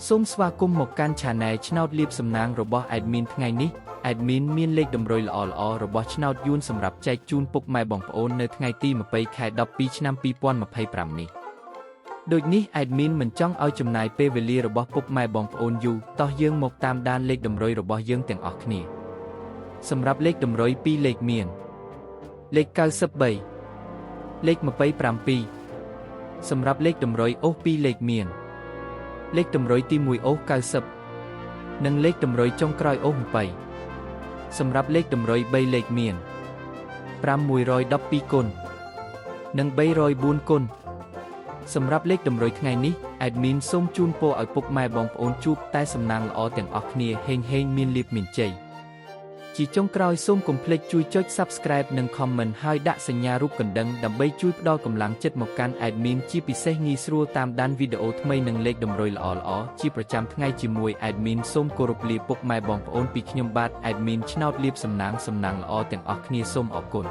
សូមស្វាគមន៍មកកាន់ Channel ឆ្នោតលាភសំណាងរបស់ Admin ថ្ងៃនេះ Admin មានលេខតម្រុយល្អៗរបស់ឆ្នោតយួនសម្រាប់ចែកជូនពុកម៉ែបងប្អូននៅថ្ងៃទី20 ខែ 12 ឆ្នាំ 2025 នេះ ដូចនេះ Admin មិនចង់ឲ្យចំណាយពេលវេលារបស់ពុកម៉ែបងប្អូនយូរតោះយើងមកតាមដានលេខតម្រុយរបស់យើងទាំងអស់គ្នាសម្រាប់លេខតម្រុយ2លេខមានលេខ93លេខ27សម្រាប់លេខតម្រុយអូស2លេខមានលេខតម្រុយទី1អូស90និងលេខតម្រុយចុងក្រោយអូស20សម្រាប់លេខតម្រុយ3លេខមាន512គុណនិង304គុណសម្រាប់លេខតម្រុយថ្ងៃនេះ Admin សូមជូនពរឲ្យពុកម៉ែបងប្អូនជួបតែសំណាងល្អទាំងអស់គ្នាហេងមានលាភមានជ័យជាចុងក្រោយសូមកុំភ្លេចជួយចុច Subscribe និង Comment ហើយដាក់សញ្ញារូបកណ្ដឹងដើម្បីជួយផ្ដល់កម្លាំងចិត្តមកកាន់ Admin ជាពិសេសងាយស្រួលតាមដានវីដេអូថ្មីនិងលេខតម្រុយល្អៗជាប្រចាំថ្ងៃជាមួយ Admin សូមគោរពលាពុកម៉ែបងប្អូនពីខ្ញុំបាទ Admin ឆ្នោតលាភសំណាងល្អទាំងអស់គ្នាសូមអរគុណ